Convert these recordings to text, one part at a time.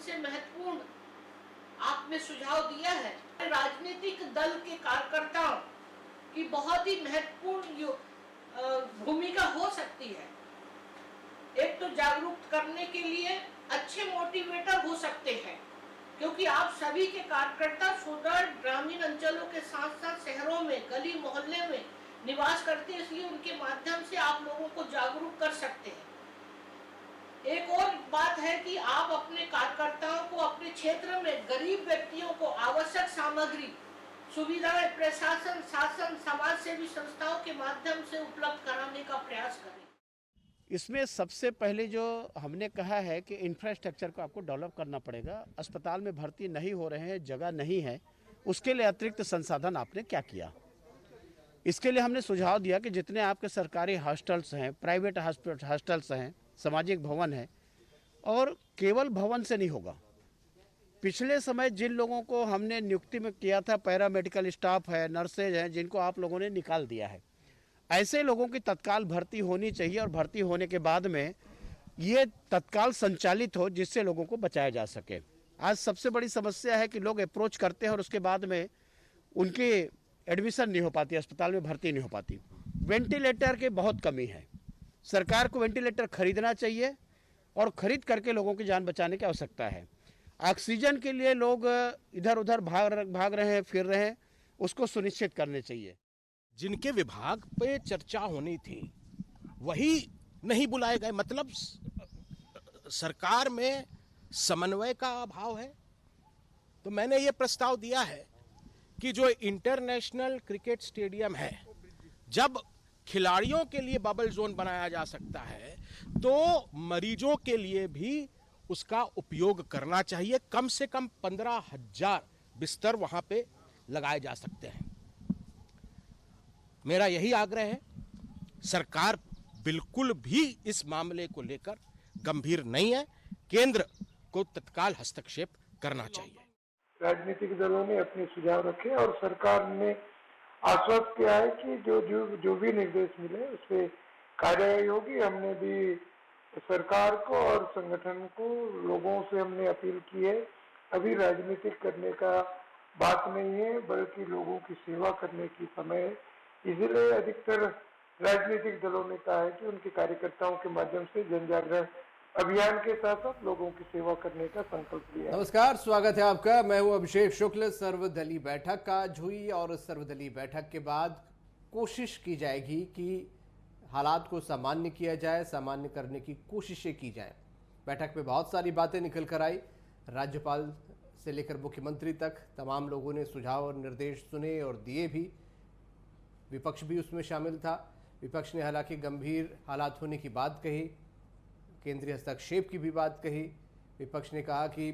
से महत्वपूर्ण आपने सुझाव दिया है। राजनीतिक दल के कार्यकर्ताओं की बहुत ही महत्वपूर्ण भूमिका हो सकती है। एक तो जागरूक करने के लिए अच्छे मोटिवेटर हो सकते हैं, क्योंकि आप सभी के कार्यकर्ता सुदूर ग्रामीण अंचलों के साथ साथ शहरों में, गली मोहल्ले में निवास करते हैं, इसलिए उनके माध्यम से आप लोगों को जागरूक कर सकते हैं। एक और बात है कि आप अपने कार्यकर्ताओं को अपने क्षेत्र में गरीब व्यक्तियों को आवश्यक सामग्री, सुविधाएं प्रशासन, शासन, समाज सेवी संस्थाओं के माध्यम से उपलब्ध कराने का प्रयास करें। इसमें सबसे पहले जो हमने कहा है कि इंफ्रास्ट्रक्चर को आपको डेवलप करना पड़ेगा। अस्पताल में भर्ती नहीं हो रहे हैं, जगह नहीं है, उसके लिए अतिरिक्त संसाधन आपने क्या किया? इसके लिए हमने सुझाव दिया कि जितने आपके सरकारी हॉस्टल्स हैं, प्राइवेट हॉस्टल्स हैं, सामाजिक भवन है, और केवल भवन से नहीं होगा। पिछले समय जिन लोगों को हमने नियुक्ति में किया था, पैरामेडिकल स्टाफ है, नर्सेज हैं, जिनको आप लोगों ने निकाल दिया है, ऐसे लोगों की तत्काल भर्ती होनी चाहिए और भर्ती होने के बाद में ये तत्काल संचालित हो, जिससे लोगों को बचाया जा सके। आज सबसे बड़ी समस्या है कि लोग अप्रोच करते हैं और उसके बाद में उनकी एडमिशन नहीं हो पाती, अस्पताल में भर्ती नहीं हो पाती। वेंटिलेटर की बहुत कमी है। सरकार को वेंटिलेटर खरीदना चाहिए और खरीद करके लोगों की जान बचाने की आवश्यकता है। ऑक्सीजन के लिए लोग इधर उधर भाग रहे हैं, फिर रहे हैं, उसको सुनिश्चित करने चाहिए। जिनके विभाग पे चर्चा होनी थी वही नहीं बुलाए गए, मतलब सरकार में समन्वय का अभाव है। तो मैंने ये प्रस्ताव दिया है कि जो इंटरनेशनल क्रिकेट स्टेडियम है, जब खिलाड़ियों के लिए बबल जोन बनाया जा सकता है तो मरीजों के लिए भी उसका उपयोग करना चाहिए। कम से कम 15,000 बिस्तर वहां पे लगाए जा सकते हैं। मेरा यही आग्रह है, सरकार बिल्कुल भी इस मामले को लेकर गंभीर नहीं है, केंद्र को तत्काल हस्तक्षेप करना चाहिए। राजनीतिक दलों ने अपने सुझाव रखे और सरकार ने आश्वस्त किया है कि जो भी निर्देश मिले उस पर कार्यवाही होगी। हमने भी सरकार को और संगठन को, लोगों से हमने अपील की है, अभी राजनीतिक करने का बात नहीं है, बल्कि लोगों की सेवा करने की समय है। इसलिए अधिकतर राजनीतिक दलों ने कहा है कि उनके कार्यकर्ताओं के माध्यम से जन जागरण अभियान के साथ साथ लोगों की सेवा करने का संकल्प लिया। नमस्कार, स्वागत है आपका। मैं हूं अभिषेक शुक्ल। सर्वदलीय बैठक आज हुई और सर्वदलीय बैठक के बाद कोशिश की जाएगी कि हालात को सामान्य किया जाए, सामान्य करने की कोशिशें की जाएं। बैठक में बहुत सारी बातें निकल कर आई। राज्यपाल से लेकर मुख्यमंत्री तक तमाम लोगों ने सुझाव और निर्देश सुने और दिए भी। विपक्ष भी उसमें शामिल था। विपक्ष ने हालांकि गंभीर हालात होने की बात कही, केंद्रीय हस्तक्षेप की भी बात कही। विपक्ष ने कहा कि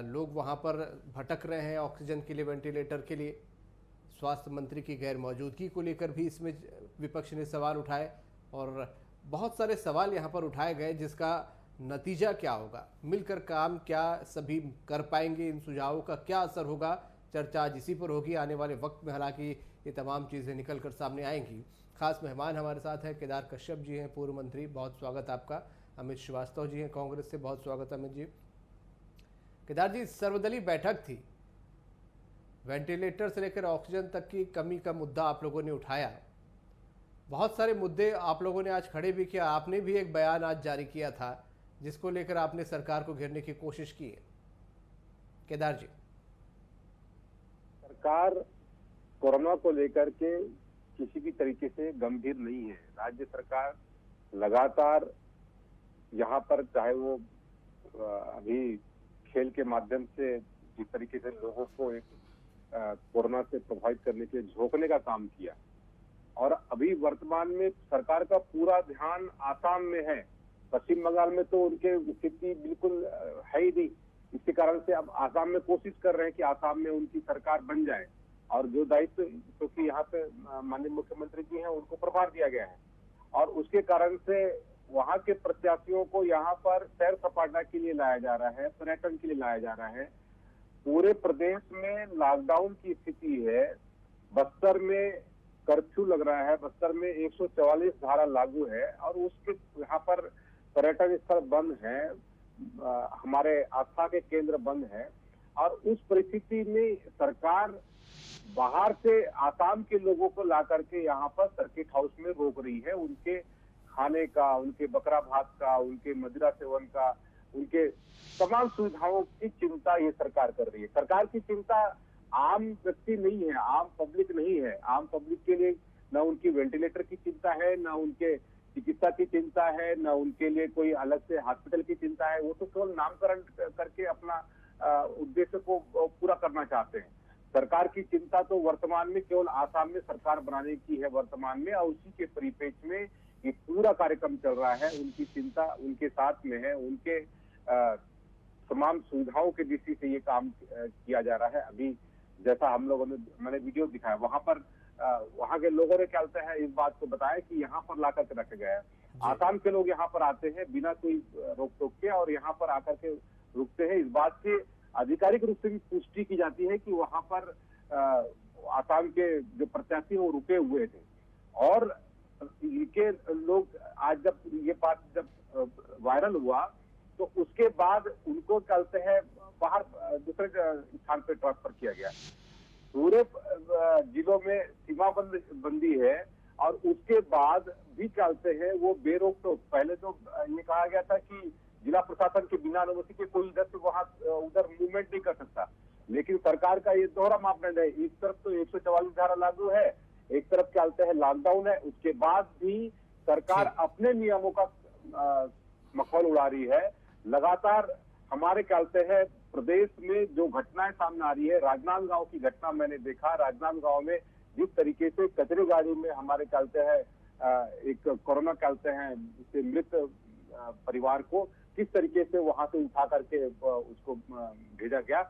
लोग वहां पर भटक रहे हैं ऑक्सीजन के लिए, वेंटिलेटर के लिए। स्वास्थ्य मंत्री की गैर मौजूदगी को लेकर भी इसमें विपक्ष ने सवाल उठाए और बहुत सारे सवाल यहाँ पर उठाए गए, जिसका नतीजा क्या होगा, मिलकर काम क्या सभी कर पाएंगे, इन सुझावों का क्या असर होगा, चर्चा आज इसी पर होगी। आने वाले वक्त में हालांकि ये तमाम चीज़ें निकल कर सामने आएंगी। खास मेहमान हमारे साथ हैं केदार कश्यप जी हैं, पूर्व मंत्री, बहुत स्वागत आपका। अमित श्रीवास्तव जी हैं कांग्रेस से, बहुत स्वागत अमित जी। केदार जी, सर्वदलीय बैठक थी, वेंटिलेटर से लेकर ऑक्सीजन तक की कमी का मुद्दा आप लोगों ने उठाया। बहुत सारे मुद्दे आप लोगों ने आज खड़े भी किया। आपने भी एक बयान आज जारी किया था जिसको लेकर आपने सरकार को घेरने की कोशिश की है। केदार जी, सरकार कोरोना को लेकर के किसी भी तरीके से गंभीर नहीं है। राज्य सरकार लगातार यहाँ पर, चाहे वो अभी खेल के माध्यम से जिस तरीके से लोगों को एक कोरोना से प्रभावित करने के झोंकने का काम किया, और अभी वर्तमान में सरकार का पूरा ध्यान आसाम में है। पश्चिम बंगाल में तो उनके स्थिति बिल्कुल है ही नहीं। इसके कारण से अब आसाम में कोशिश कर रहे हैं कि आसाम में उनकी सरकार बन जाए, और जो दायित्व क्योंकि यहाँ पे माननीय मुख्यमंत्री जी हैं उनको प्रभार दिया गया है, और उसके कारण से वहाँ के प्रत्याशियों को यहाँ पर सैर सपाटा के लिए लाया जा रहा है, पर्यटन के लिए लाया जा रहा है। पूरे प्रदेश में लॉकडाउन की स्थिति है। बस्तर में कर्फ्यू लग रहा है, बस्तर में 144 धारा लागू है, और उसके यहाँ पर पर्यटन स्थल बंद है। हमारे आस्था के केंद्र बंद हैं और उस परिस्थिति में सरकार बाहर से आसाम के लोगों को ला करके यहाँ पर सर्किट हाउस में रोक रही है। उनके खाने का, उनके बकरा भात का, उनके मदिरा सेवन का, उनके तमाम सुविधाओं की चिंता ये सरकार कर रही है। सरकार की चिंता आम व्यक्ति नहीं है, आम पब्लिक नहीं है। आम पब्लिक के लिए न उनकी वेंटिलेटर की चिंता है, न उनके चिकित्सा की चिंता है, न उनके लिए कोई अलग से हॉस्पिटल की चिंता है। वो तो केवल नामकरण करके अपना उद्देश्य को पूरा करना चाहते हैं। सरकार की चिंता तो वर्तमान में केवल आसाम में सरकार बनाने की है वर्तमान में, और उसी के परिप्रेक्ष्य में ये पूरा कार्यक्रम चल रहा है। उनकी चिंता उनके साथ में है, उनके तमाम सुविधाओं की दृष्टि से ये काम किया जा रहा है। अभी जैसा हम लोगों ने, मैंने वीडियो दिखाया, वहां पर वहां के लोगों ने क्या होता है इस बात को बताया कि यहाँ पर ला करके रखा गया है। आसाम के लोग यहाँ पर आते हैं बिना कोई रोक टोक के और यहाँ पर आकर के रुकते हैं। इस बात की आधिकारिक रूप से भी पुष्टि की जाती है कि वहां पर आसाम के जो प्रत्याशी वो रुके हुए थे। और इनके लोग आज जब ये बात जब वायरल हुआ तो उसके बाद उनको कहते हैं बाहर दूसरे स्थान पे ट्रांसफर किया गया। पूरे जिलों में सीमा बंदी है और उसके बाद भी कहते हैं वो बेरोक टोक। पहले तो ये कहा गया था कि जिला प्रशासन के बिना अनुमति के कोई इधर से वहां उधर मूवमेंट नहीं कर सकता, लेकिन सरकार का ये दोहरा मापदंड है। एक तरफ तो 144 धारा लागू है, एक तरफ क्या कहते हैं लॉकडाउन है, उसके बाद भी सरकार अपने नियमों का मखौल उड़ा रही है। लगातार हमारे कहते हैं प्रदेश में जो घटनाएं सामने आ रही है, राजनांदगांव की घटना मैंने देखा। राजनांदगांव में जिस तरीके से कचरे गाड़ी में हमारे कहते हैं एक कोरोना कहते हैं मृत परिवार को किस तरीके से वहां से उठा करके उसको भेजा गया,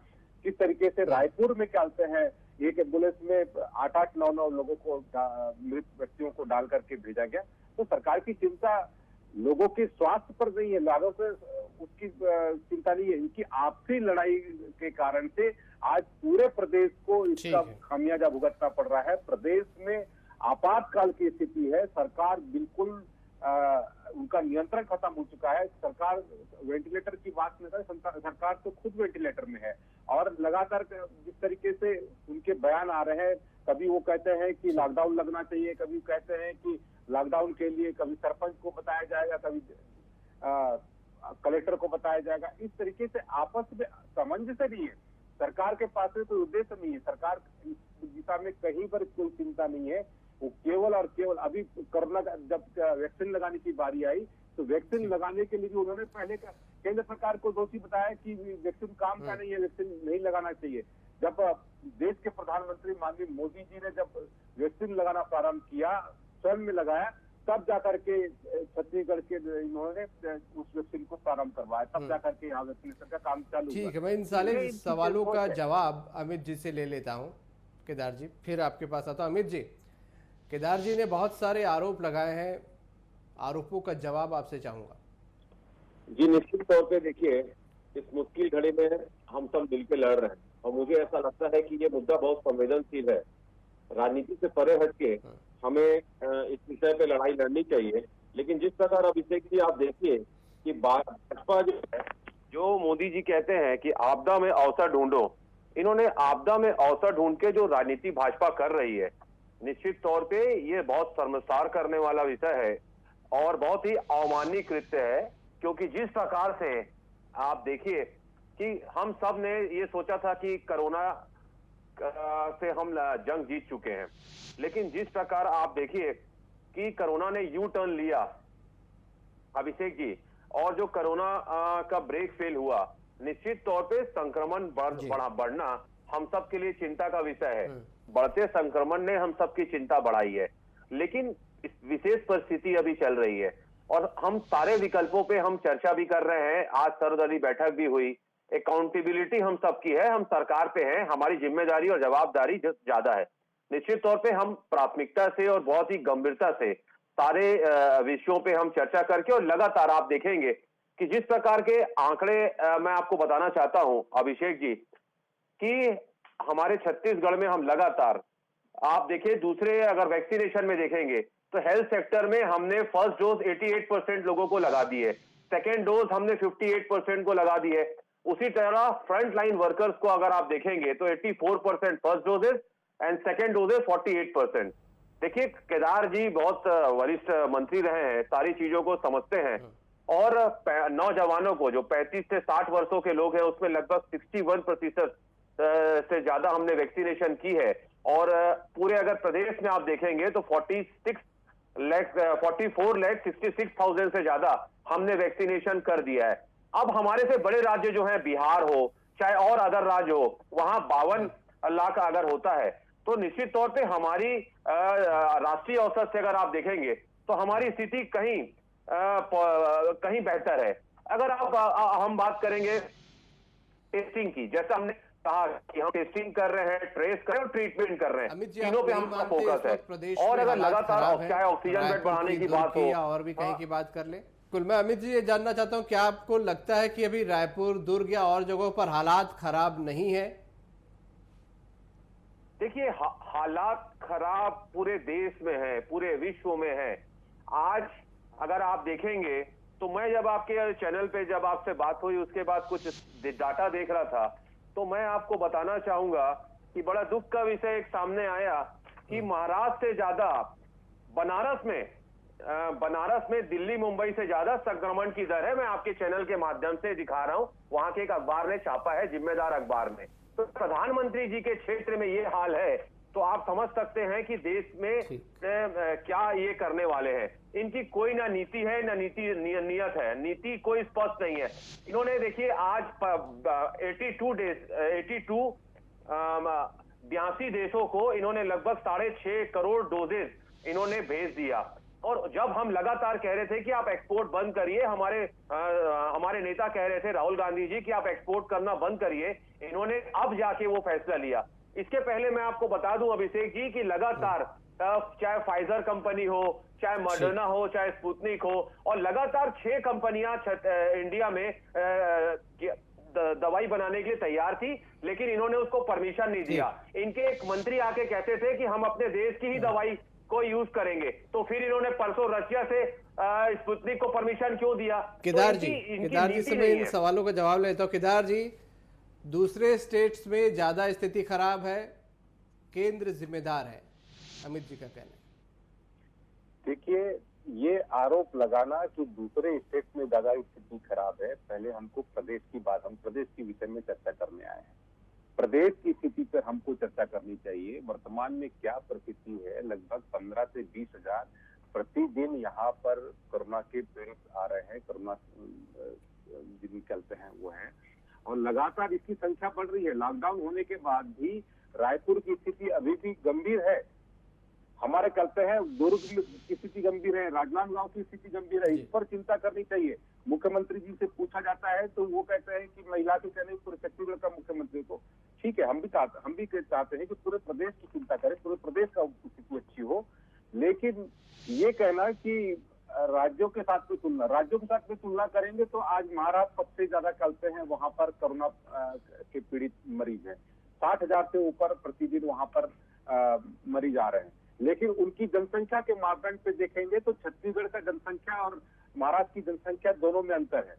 किस तरीके से रायपुर में कहते हैं एक एम्बुलेंस में 8-8, 9-9 लोगों को मृत व्यक्तियों को डाल करके भेजा गया। तो सरकार की चिंता लोगों के स्वास्थ्य पर नहीं है, लोगों से उसकी चिंता नहीं है। इनकी आपसी लड़ाई के कारण से आज पूरे प्रदेश को इसका खामियाजा भुगतना पड़ रहा है। प्रदेश में आपातकाल की स्थिति है। सरकार बिल्कुल उनका नियंत्रण खत्म हो चुका है। सरकार वेंटिलेटर की बात नहीं करे, सरकार तो खुद वेंटिलेटर में है। और लगातार जिस तरीके से उनके बयान आ रहे हैं, कभी वो कहते हैं कि लॉकडाउन लगना चाहिए, कभी कहते हैं कि लॉकडाउन के लिए कभी सरपंच को बताया जाएगा, कभी कलेक्टर को बताया जाएगा। इस तरीके से आपस में सामंजस्य नहीं है। सरकार के पास में कोई उद्देश्य नहीं है। सरकार इस दिशा में कहीं पर कोई चिंता नहीं है। वो केवल और केवल अभी कोरोना जब वैक्सीन लगाने की बारी आई तो वैक्सीन लगाने के लिए भी उन्होंने पहले केंद्र सरकार को दोषी बताया कि वैक्सीन काम का नहीं है, वैक्सीन नहीं लगाना चाहिए। जब देश के प्रधानमंत्री माननीय मोदी जी ने जब वैक्सीन लगाना प्रारंभ किया, स्वयं में लगाया, तब जाकर के छत्तीसगढ़ के इन्होंने उस वैक्सीन को प्रारंभ करवाया, तब जाकर के यहाँ वैक्सीनेशन का काम चालू हुआ। ठीक है, मैं इन सारे सवालों का जवाब अमित जी से ले लेता हूँ। केदार जी, फिर आपके पास आता हूँ। अमित जी, केदार जी ने बहुत सारे आरोप लगाए हैं, आरोपों का जवाब आपसे चाहूंगा। जी, निश्चित तौर पे देखिए, इस मुश्किल घड़ी में हम सब मिलकर लड़ रहे हैं और मुझे ऐसा लगता है कि ये मुद्दा बहुत संवेदनशील है। राजनीति से परे हटके हमें इस विषय पे लड़ाई लड़नी चाहिए। लेकिन जिस प्रकार अभिषेक जी आप देखिए कि भाजपा जो है, जो मोदी जी कहते हैं कि आपदा में अवसर ढूंढो, इन्होंने आपदा में अवसर ढूंढ के जो राजनीति भाजपा कर रही है, निश्चित तौर पे ये बहुत शर्मसार करने वाला विषय है और बहुत ही अवमाननीय कृत्य है। क्योंकि जिस प्रकार से आप देखिए कि हम सब ने ये सोचा था कि कोरोना से हम जंग जीत चुके हैं, लेकिन जिस प्रकार आप देखिए कि कोरोना ने यू टर्न लिया अभिषेक जी, और जो कोरोना का ब्रेक फेल हुआ, निश्चित तौर पे संक्रमण बढ़ना हम सब के लिए चिंता का विषय है। बढ़ते संक्रमण ने हम सबकी चिंता बढ़ाई है। लेकिन इस विशेष परिस्थिति अभी चल रही है और हम सारे विकल्पों पे हम चर्चा भी कर रहे हैं। आज सर्वदलीय बैठक भी हुई। अकाउंटेबिलिटी हम सबकी है, हम सरकार पे हैं, हमारी जिम्मेदारी और जवाबदारी ज्यादा है। निश्चित तौर पे हम प्राथमिकता से और बहुत ही गंभीरता से सारे विषयों पे हम चर्चा करके, और लगातार आप देखेंगे कि जिस प्रकार के आंकड़े मैं आपको बताना चाहता हूं अभिषेक जी, कि हमारे छत्तीसगढ़ में हम लगातार, आप देखिए दूसरे अगर वैक्सीनेशन में देखेंगे तो हेल्थ सेक्टर में हमने फर्स्ट डोज 88% लोगों को लगा दी है। सेकेंड डोज हमने 58% को लगा दी है। उसी तरह फ्रंट लाइन वर्कर्स को अगर आप देखेंगे तो 84% first doses and second doses 48%। देखिए, केदार जी बहुत वरिष्ठ मंत्री रहे हैं, सारी चीजों को समझते हैं, और नौजवानों को जो 35 से 60 वर्षों के लोग हैं उसमें लगभग 61% से ज्यादा हमने वैक्सीनेशन की है। और पूरे अगर प्रदेश में आप देखेंगे तो 44,66,000 से ज्यादा हमने वैक्सीनेशन कर दिया है। अब हमारे से बड़े राज्य जो हैं, बिहार हो चाहे और अदर राज्य हो, वहां 52 लाख अगर होता है तो निश्चित तौर पे हमारी राष्ट्रीय औसत से अगर आप देखेंगे तो हमारी स्थिति कहीं बेहतर है। अगर हम बात करेंगे टेस्टिंग की, जैसा हमने कहा कि हम टेस्टिंग कर रहे हैं, ट्रेस कर रहे हैं और ट्रीटमेंट कर रहे हैं, तीनों पे हमारा फोकस है। और अगर लगातार चाहे ऑक्सीजन बेड बढ़ाने की बात हो और भी कहीं की बात कर ले, कुल मैं अमित जी ये जानना चाहता हूँ, क्या आपको लगता है कि अभी रायपुर, दुर्ग या और जगहों पर हालात खराब नहीं है? देखिए, हालात खराब पूरे देश में है, पूरे विश्व में है। आज अगर आप देखेंगे तो मैं जब आपके चैनल पे जब आपसे बात हुई उसके बाद कुछ डाटा देख रहा था, तो मैं आपको बताना चाहूंगा कि बड़ा दुख का विषय एक सामने आया कि महाराष्ट्र से ज्यादा बनारस में दिल्ली, मुंबई से ज्यादा संक्रमण की दर है। मैं आपके चैनल के माध्यम से दिखा रहा हूं, वहां के एक अखबार ने छापा है, जिम्मेदार अखबार में। तो प्रधानमंत्री जी के क्षेत्र में ये हाल है तो आप समझ सकते हैं कि देश में क्या ये करने वाले हैं। इनकी कोई ना नीति है ना नियत है, नीति कोई स्पष्ट नहीं है। इन्होंने देखिए आज 82 देशों को इन्होंने लगभग 6.5 करोड़ डोजेस इन्होंने भेज दिया। और जब हम लगातार कह रहे थे कि आप एक्सपोर्ट बंद करिए, हमारे नेता कह रहे थे राहुल गांधी जी कि आप एक्सपोर्ट करना बंद करिए, इन्होंने अब जाके वो फैसला लिया। इसके पहले मैं आपको बता दूं अभिषेक जी कि लगातार चाहे फाइजर कंपनी हो, चाहे मॉडर्ना हो, चाहे स्पुतनिक हो, और लगातार 6 कंपनियां इंडिया में दवाई बनाने के लिए तैयार थी, लेकिन इन्होंने उसको परमिशन नहीं दिया। इनके एक मंत्री आके कहते थे कि हम अपने देश की ही दवाई को यूज करेंगे, तो फिर इन्होंने परसों रशिया से स्पुतनिक को परमिशन क्यों दिया? केदार जी से मैं इन सवालों का जवाब लेता हूं। केदार जी, दूसरे स्टेट्स में ज्यादा स्थिति खराब है, केंद्र जिम्मेदार है, अमित जी का कहना है। देखिए, ये आरोप लगाना कि दूसरे स्टेट में ज्यादा स्थिति खराब है, पहले हमको प्रदेश की बात, हम प्रदेश के विषय में चर्चा करने आए हैं। प्रदेश की स्थिति पर हमको चर्चा करनी चाहिए। वर्तमान में क्या परिस्थिति है, लगभग 15 से 20 हजार प्रतिदिन यहाँ पर कोरोना के पीड़ित आ रहे हैं, कोरोना जिन निकलते हैं वो है, और लगातार इसकी संख्या बढ़ रही है। लॉकडाउन होने के बाद भी रायपुर की स्थिति अभी भी गंभीर है। हमारे कहते हैं दुर्ग की स्थिति गंभीर है, राजनांदगांव की स्थिति गंभीर है। इस पर चिंता करनी चाहिए। मुख्यमंत्री जी से पूछा जाता है तो वो कहते हैं कि महिला के कहने पूरे छत्तीसगढ़ का मुख्यमंत्री को, ठीक है, हम भी चाहते हैं कि पूरे प्रदेश की चिंता करें, पूरे प्रदेश का स्थिति अच्छी हो, लेकिन ये कहना कि राज्यों के साथ में तुलना करेंगे तो आज महाराष्ट्र सबसे ज्यादा कहते हैं, वहां पर कोरोना के पीड़ित मरीज हैं। 60,000 से ऊपर प्रतिदिन वहां पर मरीज आ रहे हैं, लेकिन उनकी जनसंख्या के मापदंड पे देखेंगे तो छत्तीसगढ़ का जनसंख्या और महाराष्ट्र की जनसंख्या दोनों में अंतर है।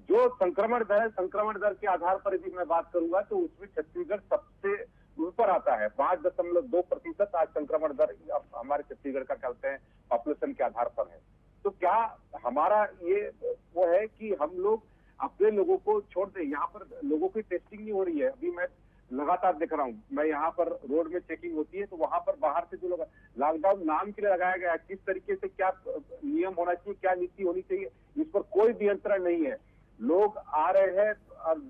जो संक्रमण दर है, संक्रमण दर के आधार पर यदि मैं बात करूंगा तो उसमें छत्तीसगढ़ सबसे ऊपर आता है। 5.2% आज संक्रमण दर हमारे छत्तीसगढ़ का कहते हैं पॉपुलेशन के आधार पर है। तो क्या हमारा ये वो है कि हम लोग अपने लोगों को छोड़ दें? यहाँ पर लोगों की टेस्टिंग नहीं हो रही है। अभी मैं लगातार देख रहा हूँ, मैं यहाँ पर रोड में चेकिंग होती है तो वहां पर बाहर से जो लोग, लॉकडाउन नाम के लिए लगाया गया है, किस तरीके से क्या नियम होना चाहिए, क्या नीति होनी चाहिए, इस पर कोई नियंत्रण नहीं है। लोग आ रहे हैं और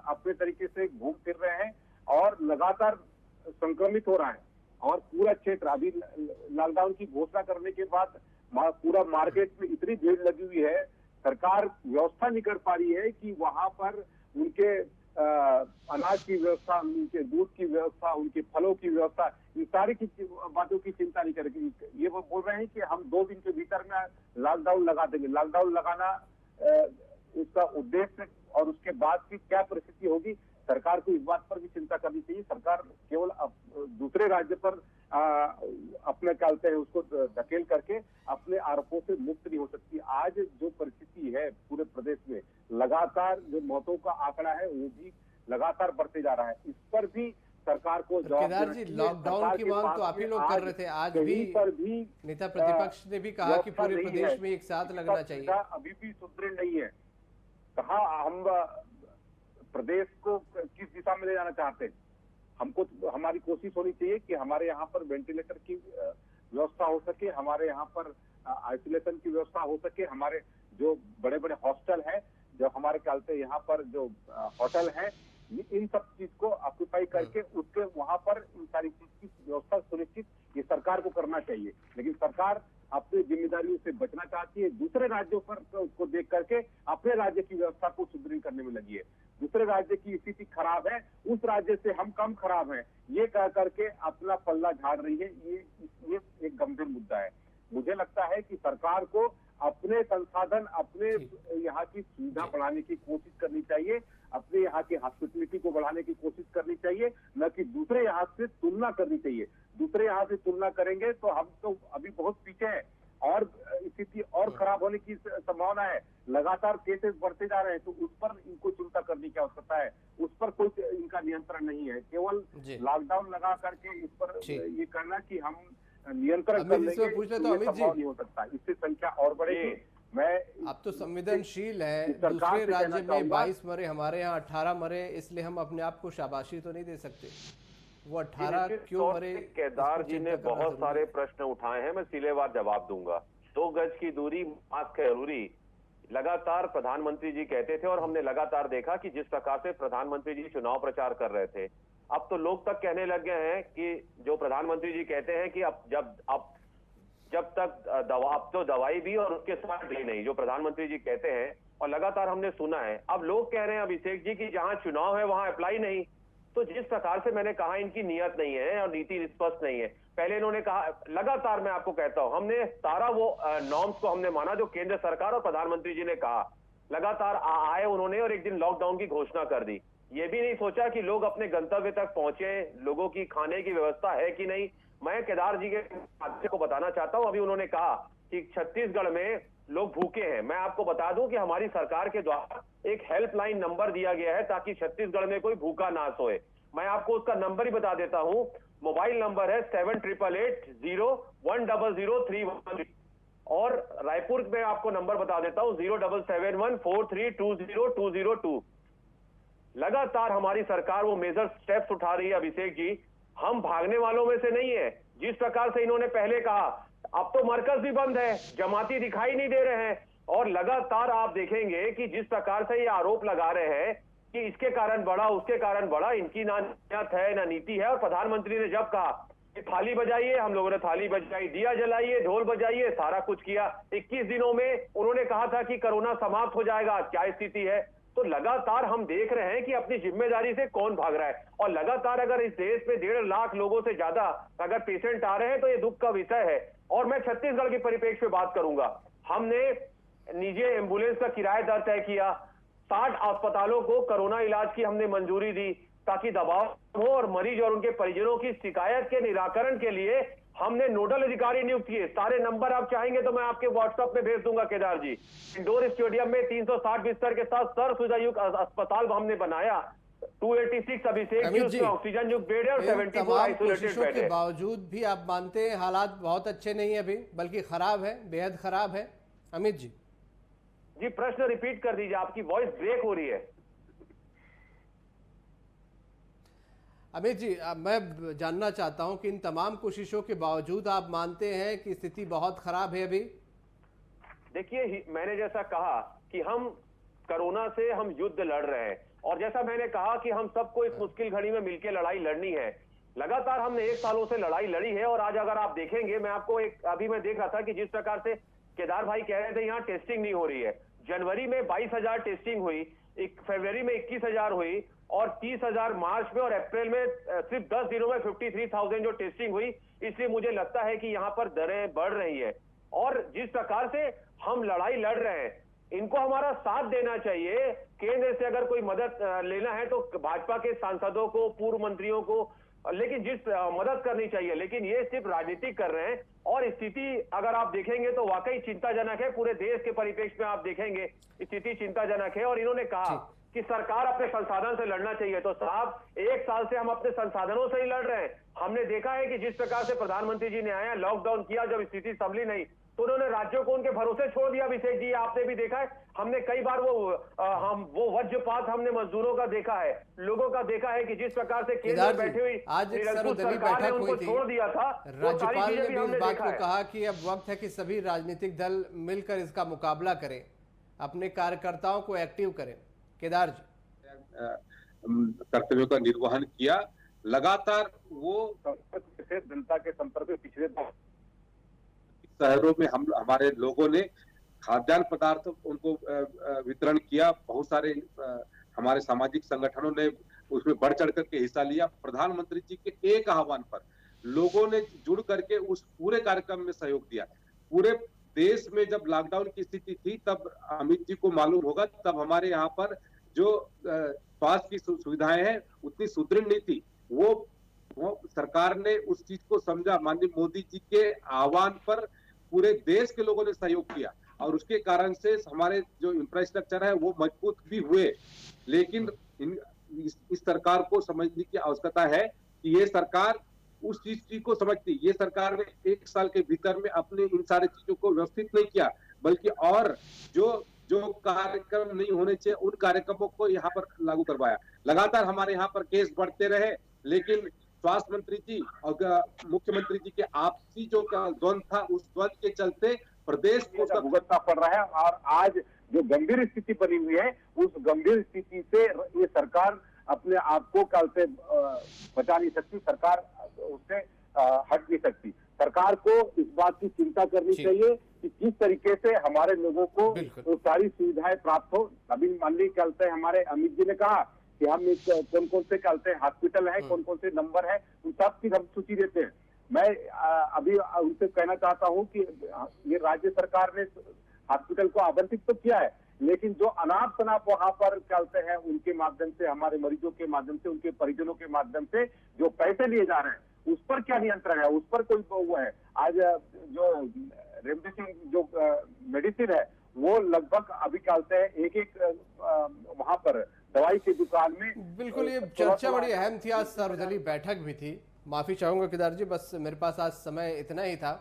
अपने तरीके से घूम फिर रहे हैं और लगातार संक्रमित हो रहा है। और पूरा क्षेत्र अभी लॉकडाउन की घोषणा करने के बाद पूरा मार्केट में इतनी भीड़ लगी हुई है, सरकार व्यवस्था नहीं कर पा रही है कि वहां पर उनके अनाज की व्यवस्था, उनके दूध की व्यवस्था, उनके फलों की व्यवस्था, इन सारी की बातों की चिंता नहीं करेगी। ये वो बोल रहे हैं कि हम 2 दिन के भीतर में लॉकडाउन लगा देंगे। लॉकडाउन लगाना उसका उद्देश्य और उसके बाद की क्या परिस्थिति होगी, सरकार को इस बात पर भी चिंता करनी चाहिए। सरकार केवल दूसरे राज्य पर अपने कहते हैं उसको धकेल करके अपने आरोपों से मुक्त नहीं हो सकती। आज जो परिस्थिति है पूरे प्रदेश में, लगातार जो मौतों का आंकड़ा है वो भी लगातार बढ़ते जा रहा है। इस पर भी सरकार को केदार जी, लॉकडाउन की मांग तो आप ही लोग कर रहे थे, आज भी पर भी नेता प्रतिपक्ष ने भी कहा कि पूरे प्रदेश में एक साथ लगना चाहिए। अभी भी सुदृढ़ नहीं है। कहा हम प्रदेश को किस दिशा में ले जाना चाहते हैं? हमको हमारी कोशिश होनी चाहिए कि हमारे यहाँ पर वेंटिलेटर की व्यवस्था हो सके, हमारे यहाँ पर आइसोलेशन की व्यवस्था हो सके, हमारे जो बड़े बड़े हॉस्टल है, जो हमारे कहते हैं यहाँ पर जो होटल है, इन सब चीज को ऑक्यूपाई करके उसके वहां पर इन सारी चीज की व्यवस्था सुनिश्चित ये सरकार को करना चाहिए। लेकिन सरकार अपनी जिम्मेदारियों से बचना चाहती है, दूसरे राज्यों पर उसको देख करके अपने राज्य की व्यवस्था को सुदृढ़ करने में लगी है। दूसरे राज्य की स्थिति खराब है, उस राज्य से हम कम खराब हैं, ये कह करके अपना पल्ला झाड़ रही है। ये एक गंभीर मुद्दा है। मुझे लगता है कि सरकार को अपने संसाधन, अपने यहाँ की सुविधा बढ़ाने की कोशिश करनी चाहिए, अपने यहाँ की हॉस्पिटलिटी को बढ़ाने की कोशिश करनी चाहिए, न कि दूसरे यहाँ से तुलना करनी चाहिए। दूसरे यहाँ से तुलना करेंगे तो हम तो अभी बहुत पीछे हैं और स्थिति और खराब होने की संभावना है। लगातार केसेस बढ़ते जा रहे हैं, तो उस पर इनको चिंता करने की आवश्यकता है। उस पर कोई इनका नियंत्रण नहीं है। केवल लॉकडाउन लगा करके इस पर ये करना कि हम नियंत्रण कर लेंगे, नहीं हो सकता। इससे संख्या और बढ़ेगी। आप तो संवेदनशील है, दूसरे राज्य में 22 मरे, हमारे यहाँ 18 मरे, इसलिए हम अपने आप को शाबाशी तो नहीं दे सकते। वो 18 क्यों मरे? केदार जी ने बहुत सारे प्रश्न उठाए हैं, मैं सिलेवार जवाब दूंगा। 2 गज की दूरी, मास्क है जरूरी, लगातार प्रधानमंत्री जी कहते थे और हमने लगातार देखा कि जिस प्रकार से प्रधानमंत्री जी चुनाव प्रचार कर रहे थे, अब तो लोग तक कहने लग गए हैं कि जो प्रधानमंत्री जी कहते हैं कि जब तक अब तो दवाई भी और उसके साथ भी नहीं, जो प्रधानमंत्री जी कहते हैं और लगातार हमने सुना है। अब लोग कह रहे हैं अभिषेक जी कि जहां चुनाव है वहां अप्लाई नहीं। तो जिस प्रकार से मैंने कहा इनकी नियत नहीं है और नीति स्पष्ट नहीं है। पहले इन्होंने कहा, लगातार मैं आपको कहता हूं, हमने सारा वो नॉर्म्स को हमने माना जो केंद्र सरकार और प्रधानमंत्री जी ने कहा। लगातार आए उन्होंने और एक दिन लॉकडाउन की घोषणा कर दी। ये भी नहीं सोचा कि लोग अपने गंतव्य तक पहुंचे, लोगों की खाने की व्यवस्था है कि नहीं। मैं केदार जी के माध्यम को बताना चाहता हूं, अभी उन्होंने कहा कि छत्तीसगढ़ में लोग भूखे हैं। मैं आपको बता दूं कि हमारी सरकार के द्वारा एक हेल्पलाइन नंबर दिया गया है ताकि छत्तीसगढ़ में कोई भूखा ना सोए। मैं आपको उसका नंबर ही बता देता हूं। मोबाइल नंबर है 7888010031 और रायपुर में आपको नंबर बता देता हूं 077143202002। लगातार हमारी सरकार वो मेजर स्टेप्स उठा रही है अभिषेक जी। हम भागने वालों में से नहीं है। जिस प्रकार से इन्होंने पहले कहा, अब तो मरकज भी बंद है, जमाती दिखाई नहीं दे रहे हैं और लगातार आप देखेंगे कि जिस प्रकार से ये आरोप लगा रहे हैं कि इसके कारण बढ़ा, उसके कारण बढ़ा, इनकी ना नियत है ना नीति है। और प्रधानमंत्री ने जब कहा कि थाली बजाइए, हम लोगों ने थाली बजाई, दिया जलाइए, ढोल बजाइए, सारा कुछ किया। 21 दिनों में उन्होंने कहा था कि कोरोना समाप्त हो जाएगा। आज क्या स्थिति है? तो लगातार हम देख रहे हैं कि अपनी जिम्मेदारी से कौन भाग रहा है। और लगातार अगर इस देश में 1.5 लाख लोगों से ज्यादा अगर पेशेंट आ रहे हैं तो ये दुख का विषय है। और मैं छत्तीसगढ़ के परिप्रेक्ष्य में बात करूंगा। हमने निजी एम्बुलेंस का किराया दर तय किया, 60 अस्पतालों को कोरोना इलाज की हमने मंजूरी दी ताकि दबाव हो और मरीज और उनके परिजनों की शिकायत के निराकरण के लिए हमने नोडल अधिकारी नियुक्त किए। सारे नंबर आप चाहेंगे तो मैं आपके व्हाट्सएप पे भेज दूंगा केदार जी। इंडोर स्टेडियम में 360 बिस्तर के साथ सर्व सुविधा युक्त अस्पताल हमने बनाया। 286 अभिषेक जी उसमें ऑक्सीजन युक्त बेड है और 74 आइसोलेटेड बेड है। बावजूद भी आप मानते हैं हालात बहुत अच्छे नहीं है अभी, बल्कि खराब है, बेहद खराब है। अमित जी प्रश्न रिपीट कर दीजिए, आपकी वॉइस ब्रेक हो रही है। अमित जी, मैं जानना चाहता हूं कि इन तमाम कोशिशों के बावजूद आप मानते हैं कि स्थिति बहुत खराब है अभी? देखिए, मैंने जैसा कहा कि हम कोरोना से हम युद्ध लड़ रहे हैं और जैसा मैंने कहा कि हम सबको इस मुश्किल घड़ी में मिलकर लड़ाई लड़नी है। लगातार हमने 1 सालों से लड़ाई लड़ी है और आज अगर आप देखेंगे, मैं आपको अभी मैं देख रहा था कि जिस प्रकार से केदार भाई कह रहे थे यहाँ टेस्टिंग नहीं हो रही है। जनवरी में 22,000 टेस्टिंग हुई, फरवरी में 21,000 हुई और 30,000 मार्च में और अप्रैल में सिर्फ 10 दिनों में 53,000 जो टेस्टिंग हुई। इसलिए मुझे लगता है कि यहाँ पर दरें बढ़ रही है और जिस प्रकार से हम लड़ाई लड़ रहे हैं, इनको हमारा साथ देना चाहिए। केंद्र से अगर कोई मदद लेना है तो भाजपा के सांसदों को, पूर्व मंत्रियों को लेकिन जिस मदद करनी चाहिए, लेकिन ये सिर्फ राजनीति कर रहे हैं। और स्थिति अगर आप देखेंगे तो वाकई चिंताजनक है। पूरे देश के परिप्रेक्ष्य में आप देखेंगे स्थिति चिंताजनक है। और इन्होंने कहा कि सरकार अपने संसाधन से लड़ना चाहिए। तो साहब, 1 साल से हम अपने संसाधनों से ही लड़ रहे हैं। हमने देखा है कि जिस प्रकार से प्रधानमंत्री जी ने आया, लॉकडाउन किया, जब स्थिति संभली नहीं तो उन्होंने राज्यों को उनके भरोसे छोड़ दिया। अभिषेक जी, आपने भी देखा है, हमने कई बार वो वज्रपात हमने मजदूरों का देखा है, लोगों का देखा है कि जिस प्रकार से केंद्र में बैठी हुई आज एक सर्वदलीय बैठक हुई थी, छोड़ दिया था। राज्यपाल ने भी इस बात को कहा कि अब वक्त है कि सभी राजनीतिक दल मिलकर इसका मुकाबला करें, अपने कार्यकर्ताओं को एक्टिव करें। केदार जी, कर्तव्यों का निर्वहन किया, लगातार वो जनता के संपर्क में पिछले शहरों में हमारे लोगों ने खाद्यान्न पदार्थ उनको वितरण किया। बहुत सारे हमारे सामाजिक संगठनों ने उसमें बढ़ चढ़ करके हिस्सा लिया। प्रधानमंत्री जी के एक आह्वान पर लोगों ने जुड़ करके उस पूरे कार्यक्रम में सहयोग दिया। पूरे देश में जब लॉकडाउन की स्थिति थी तब अमित जी को मालूम होगा, तब हमारे यहाँ पर जो स्वास्थ्य की सुविधाएं हैं उतनी सुदृढ़ नहीं थी। वो सरकार ने उस चीज को समझा। माननीय मोदी जी के आह्वान पर पूरे देश के लोगों ने सहयोग किया और उसके कारण से हमारे जो इंफ्रास्ट्रक्चर है वो मजबूत भी हुए। लेकिन इस सरकार को समझने की आवश्यकता है कि ये सरकार उस चीज को समझती। ये सरकार ने 1 साल के भीतर में अपने इन सारी चीजों को व्यवस्थित नहीं किया, बल्कि और जो कार्यक्रम नहीं होने चाहिए उन कार्यक्रमों को यहाँ पर लागू करवाया। लगातार हमारे यहाँ पर केस बढ़ते रहे, लेकिन स्वास्थ्य मंत्री जी और मुख्यमंत्री जी के आपसी जो द्वंद था, उस द्वंद के चलते प्रदेश को भुगतना पड़ रहा है। और आज जो गंभीर स्थिति बनी हुई है, उस गंभीर स्थिति से ये सरकार अपने आप को कल से बचा नहीं सकती, सरकार उससे हट नहीं सकती। सरकार को इस बात की चिंता करनी चाहिए कि किस तरीके से हमारे लोगों को वो सारी सुविधाएं प्राप्त हो। अभी मान ली कल से हमारे अमित जी ने कहा कि हम कौन कौन से कल से हॉस्पिटल है, कौन कौन से नंबर है, उन सब की हम सूची देते हैं। मैं अभी उनसे कहना चाहता हूं कि ये राज्य सरकार ने हॉस्पिटल को आवंटित तो किया है, लेकिन जो अनाप शनाप वहां पर चलते हैं उनके माध्यम से, हमारे मरीजों के माध्यम से, उनके परिजनों के माध्यम से जो पैसे लिए जा रहे हैं, उस पर क्या नियंत्रण है? उस पर कोई वो है? आज जो रेमडेसिविर जो मेडिसिन है वो लगभग अभी चलते हैं एक वहां पर दवाई की दुकान में। बिल्कुल, ये चर्चा बड़ी अहम थी। आज सर्वदलीय बैठक भी थी। माफी चाहूंगा केदार जी, बस मेरे पास आज समय इतना ही था।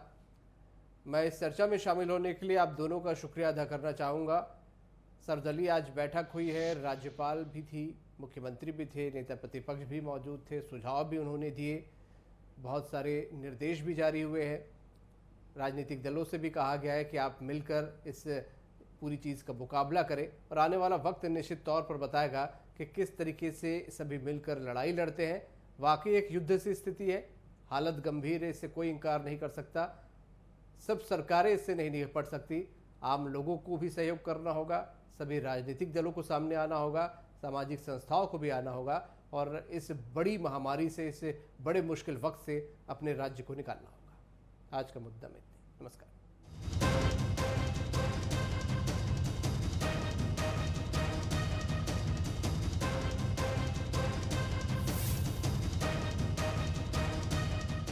मैं इस चर्चा में शामिल होने के लिए आप दोनों का शुक्रिया अदा करना चाहूंगा। सर्वदलीय आज बैठक हुई है, राज्यपाल भी थी, मुख्यमंत्री भी थे, नेता प्रतिपक्ष भी मौजूद थे, सुझाव भी उन्होंने दिए, बहुत सारे निर्देश भी जारी हुए हैं। राजनीतिक दलों से भी कहा गया है कि आप मिलकर इस पूरी चीज़ का मुकाबला करें और आने वाला वक्त निश्चित तौर पर बताएगा कि किस तरीके से सभी मिलकर लड़ाई लड़ते हैं। वाकई एक युद्ध सी स्थिति है, हालत गंभीर है, इससे कोई इनकार नहीं कर सकता। सब सरकारें इससे नहीं निपट सकती, आम लोगों को भी सहयोग करना होगा, सभी राजनीतिक दलों को सामने आना होगा, सामाजिक संस्थाओं को भी आना होगा और इस बड़ी महामारी से, इस बड़े मुश्किल वक्त से अपने राज्य को निकालना होगा। आज का मुद्दा में नमस्कार।